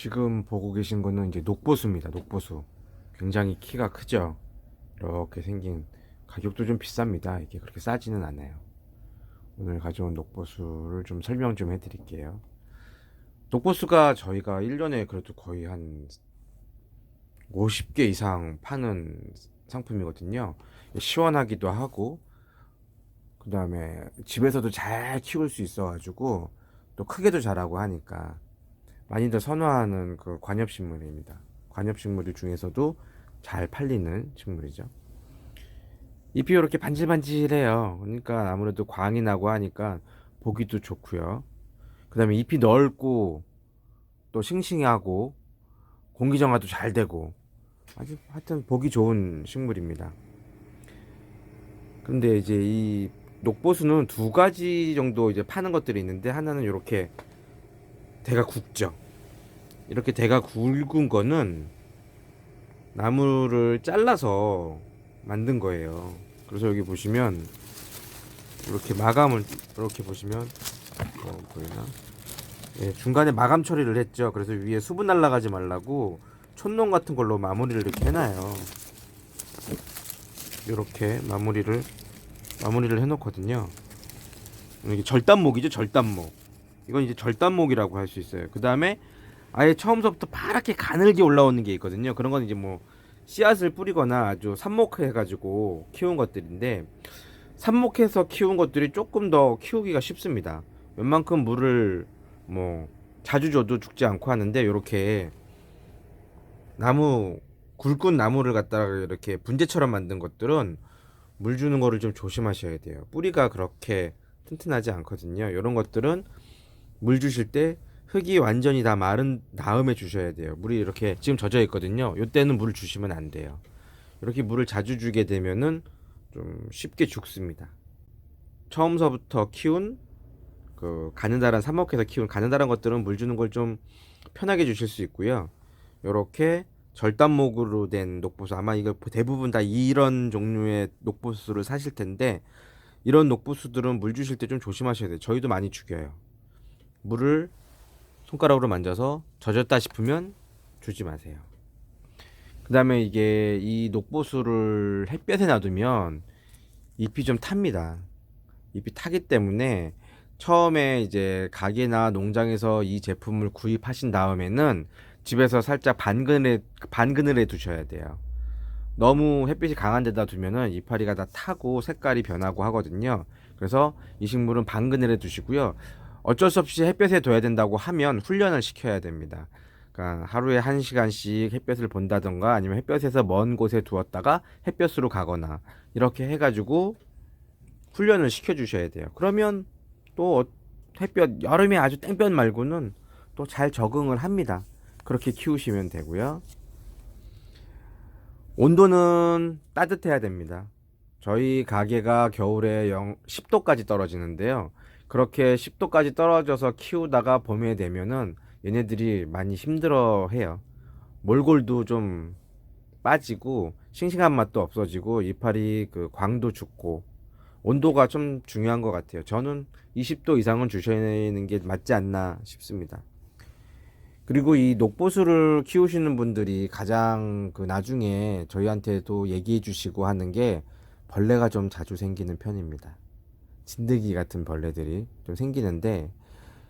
지금 보고 계신 거는 이제 녹보수입니다. 녹보수. 굉장히 키가 크죠. 이렇게 생긴 가격도 좀 비쌉니다. 이게 그렇게 싸지는 않아요. 오늘 가져온 녹보수를 좀 설명 좀 해드릴게요. 녹보수가 저희가 1년에 그래도 거의 한 50개 이상 파는 상품이거든요. 시원하기도 하고, 그 다음에 집에서도 잘 키울 수 있어가지고 또 크게도 자라고 하니까 많이들 선호하는 그 관엽식물입니다. 관엽식물 중에서도 잘 팔리는 식물이죠. 잎이 이렇게 반질반질해요. 그러니까 아무래도 광이 나고 하니까 보기도 좋고요. 그 다음에 잎이 넓고 또 싱싱하고 공기 정화도 잘 되고 아주 하여튼 보기 좋은 식물입니다. 근데 이제 이 녹보수는 두 가지 정도 이제 파는 것들이 있는데, 하나는 이렇게 대가 굵죠. 이렇게 대가 굵은 거는 나무를 잘라서 만든 거예요. 그래서 여기 보시면 이렇게 마감을 이렇게 보시면 보이나? 예, 중간에 마감 처리를 했죠. 그래서 위에 수분 날아가지 말라고 촛농 같은 걸로 마무리를 이렇게 해놔요. 이렇게 마무리를 해놓거든요. 이게 절단목이죠, 절단목. 이건 이제 절단목이라고 할 수 있어요. 그 다음에 아예 처음서부터 파랗게 가늘게 올라오는 게 있거든요. 그런 건 이제 뭐 씨앗을 뿌리거나 아주 삽목해가지고 키운 것들인데, 삽목해서 키운 것들이 조금 더 키우기가 쉽습니다. 웬만큼 물을 뭐 자주 줘도 죽지 않고 하는데, 이렇게 나무 굵은 나무를 갖다가 이렇게 분재처럼 만든 것들은 물 주는 거를 좀 조심하셔야 돼요. 뿌리가 그렇게 튼튼하지 않거든요. 이런 것들은 물 주실 때 흙이 완전히 다 마른 다음에 주셔야 돼요. 물이 이렇게 지금 젖어 있거든요. 이때는 물을 주시면 안 돼요. 이렇게 물을 자주 주게 되면은 좀 쉽게 죽습니다. 처음서부터 키운 그 가느다란 삽목해서 키운 가느다란 것들은 물 주는 걸 좀 편하게 주실 수 있고요. 이렇게 절단목으로 된 녹보수, 아마 이거 대부분 다 이런 종류의 녹보수를 사실 텐데, 이런 녹보수들은 물 주실 때 좀 조심하셔야 돼요. 저희도 많이 죽여요. 물을 손가락으로 만져서 젖었다 싶으면 주지 마세요. 그 다음에 이게 이 녹보수를 햇볕에 놔두면 잎이 좀 탑니다. 잎이 타기 때문에 처음에 이제 가게나 농장에서 이 제품을 구입하신 다음에는 집에서 살짝 반그늘에 두셔야 돼요. 너무 햇빛이 강한 데다 두면은 이파리가 다 타고 색깔이 변하고 하거든요. 그래서 이 식물은 반그늘에 두시고요. 어쩔 수 없이 햇볕에 둬야 된다고 하면 훈련을 시켜야 됩니다. 그러니까 하루에 1시간씩 햇볕을 본다던가, 아니면 햇볕에서 먼 곳에 두었다가 햇볕으로 가거나 이렇게 해가지고 훈련을 시켜주셔야 돼요. 그러면 또 햇볕, 여름에 아주 땡볕 말고는 또 잘 적응을 합니다. 그렇게 키우시면 되고요. 온도는 따뜻해야 됩니다. 저희 가게가 겨울에 10도까지 떨어지는데요. 그렇게 10도까지 떨어져서 키우다가 봄에 되면은 얘네들이 많이 힘들어 해요. 몰골도 좀 빠지고 싱싱한 맛도 없어지고 이파리 그 광도 죽고, 온도가 좀 중요한 것 같아요. 저는 20도 이상은 주시는 게 맞지 않나 싶습니다. 그리고 이 녹보수를 키우시는 분들이 가장 그 나중에 저희한테도 얘기해 주시고 하는 게, 벌레가 좀 자주 생기는 편입니다. 진드기 같은 벌레들이 좀 생기는데,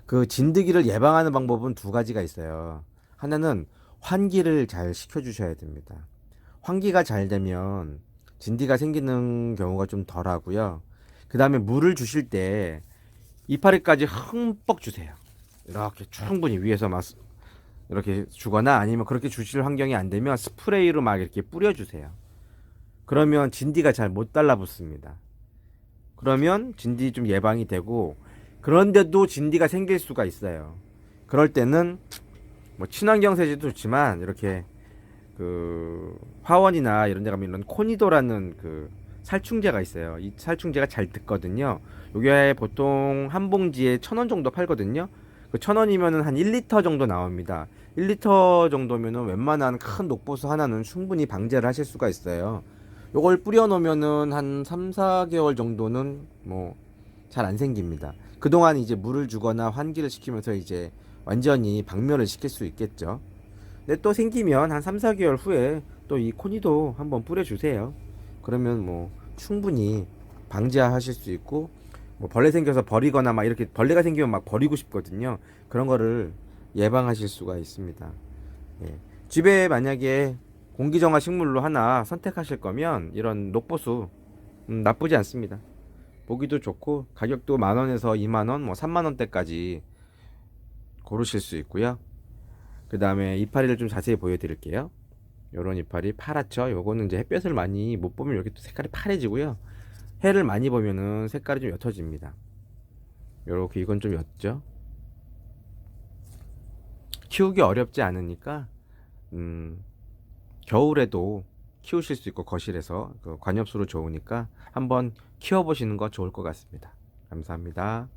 그 진드기를 예방하는 방법은 두 가지가 있어요. 하나는 환기를 잘 시켜주셔야 됩니다. 환기가 잘 되면 진드기가 생기는 경우가 좀 덜 하고요. 그 다음에 물을 주실 때 이파리까지 흠뻑 주세요. 이렇게 충분히 위에서 막 이렇게 주거나, 아니면 그렇게 주실 환경이 안 되면 스프레이로 막 이렇게 뿌려주세요. 그러면 진디가 잘 못 달라붙습니다. 그러면 진디 좀 예방이 되고, 그런데도 진디가 생길 수가 있어요. 그럴 때는 뭐 친환경 세제도 좋지만, 이렇게 그 화원이나 이런 데 가면 이런 코니도라는 그 살충제가 있어요. 이 살충제가 잘 듣거든요. 요게 보통 한 봉지에 1,000원 정도 팔거든요. 그 1,000원이면은 한 1리터 정도 나옵니다. 1리터 정도면은 웬만한 큰 녹보수 하나는 충분히 방제를 하실 수가 있어요. 요걸 뿌려 놓으면은 한 3, 4개월 정도는 뭐 잘 안 생깁니다. 그동안 이제 물을 주거나 환기를 시키면서 이제 완전히 박멸을 시킬 수 있겠죠. 근데 또 생기면 한 3, 4개월 후에 또 이 코니도 한번 뿌려주세요. 그러면 뭐 충분히 방지하실 수 있고, 뭐 벌레 생겨서 버리거나 막 이렇게 벌레가 생기면 막 버리고 싶거든요. 그런 거를 예방하실 수가 있습니다. 예. 집에 만약에 공기정화 식물로 하나 선택하실 거면 이런 녹보수 나쁘지 않습니다. 보기도 좋고 가격도 10,000원에서 20,000원, 뭐 30,000원대까지 고르실 수 있고요. 그 다음에 이파리를 좀 자세히 보여드릴게요. 요런 이파리 파랗죠? 요거는 이제 햇볕을 많이 못 보면 이렇게 또 색깔이 파래지고요. 해를 많이 보면은 색깔이 좀 옅어집니다. 요렇게 이건 좀 옅죠? 키우기 어렵지 않으니까 겨울에도 키우실 수 있고 거실에서 그 관엽수로 좋으니까 한번 키워보시는 거 좋을 것 같습니다. 감사합니다.